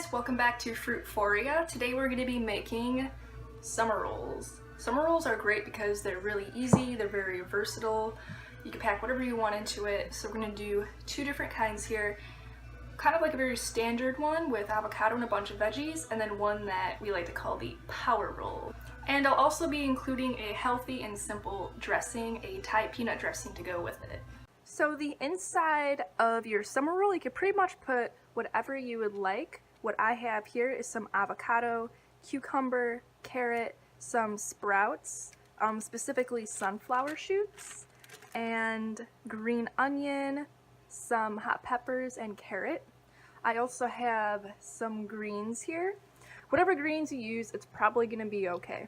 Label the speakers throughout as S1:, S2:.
S1: guys, welcome back to Fruitphoria. Today we're going to be making summer rolls. Summer rolls are great because they're really easy, they're very versatile. You can pack whatever you want into it. So we're going to do two different kinds here. Kind of like a very standard one with avocado and a bunch of veggies, and then one that we like to call the power roll. And I'll also be including a healthy and simple dressing, a Thai peanut dressing to go with it. So the inside of your summer roll, you could pretty much put whatever you would like. What I have here is some avocado, cucumber, carrot, some sprouts, specifically sunflower shoots, and green onion, some hot peppers, and carrot. I also have some greens here. Whatever greens you use, it's probably going to be okay.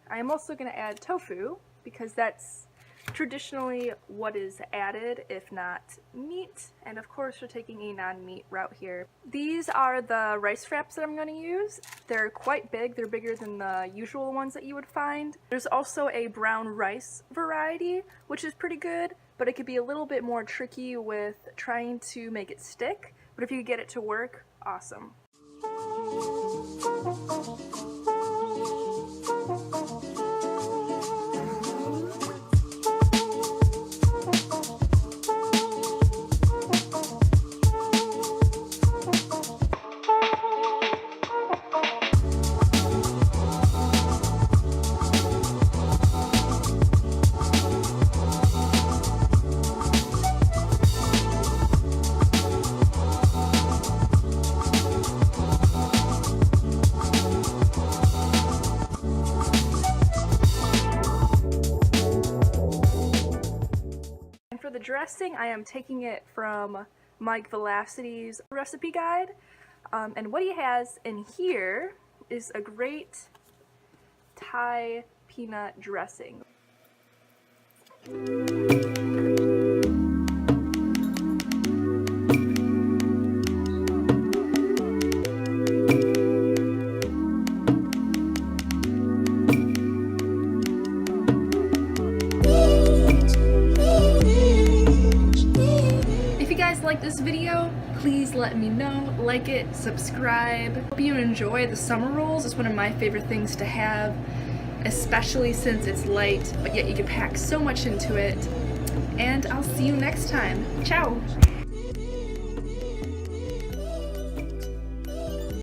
S1: I am also going to add tofu because that's traditionally what is added, if not meat, and of course we're taking a non-meat route here. These are the rice wraps that I'm going to use. They're quite big, they're bigger than the usual ones that you would find. There's also a brown rice variety, which is pretty good, but it could be a little bit more tricky with trying to make it stick, but if you get it to work, awesome. For the dressing, I am taking it from Mike Vlasaty's recipe guide, and what he has in here is a great Thai peanut dressing. Like this video, please let me know, like it, subscribe. Hope you enjoy the summer rolls. It's one of my favorite things to have, especially since it's light, but yet you can pack so much into it. And I'll see you next time. Ciao!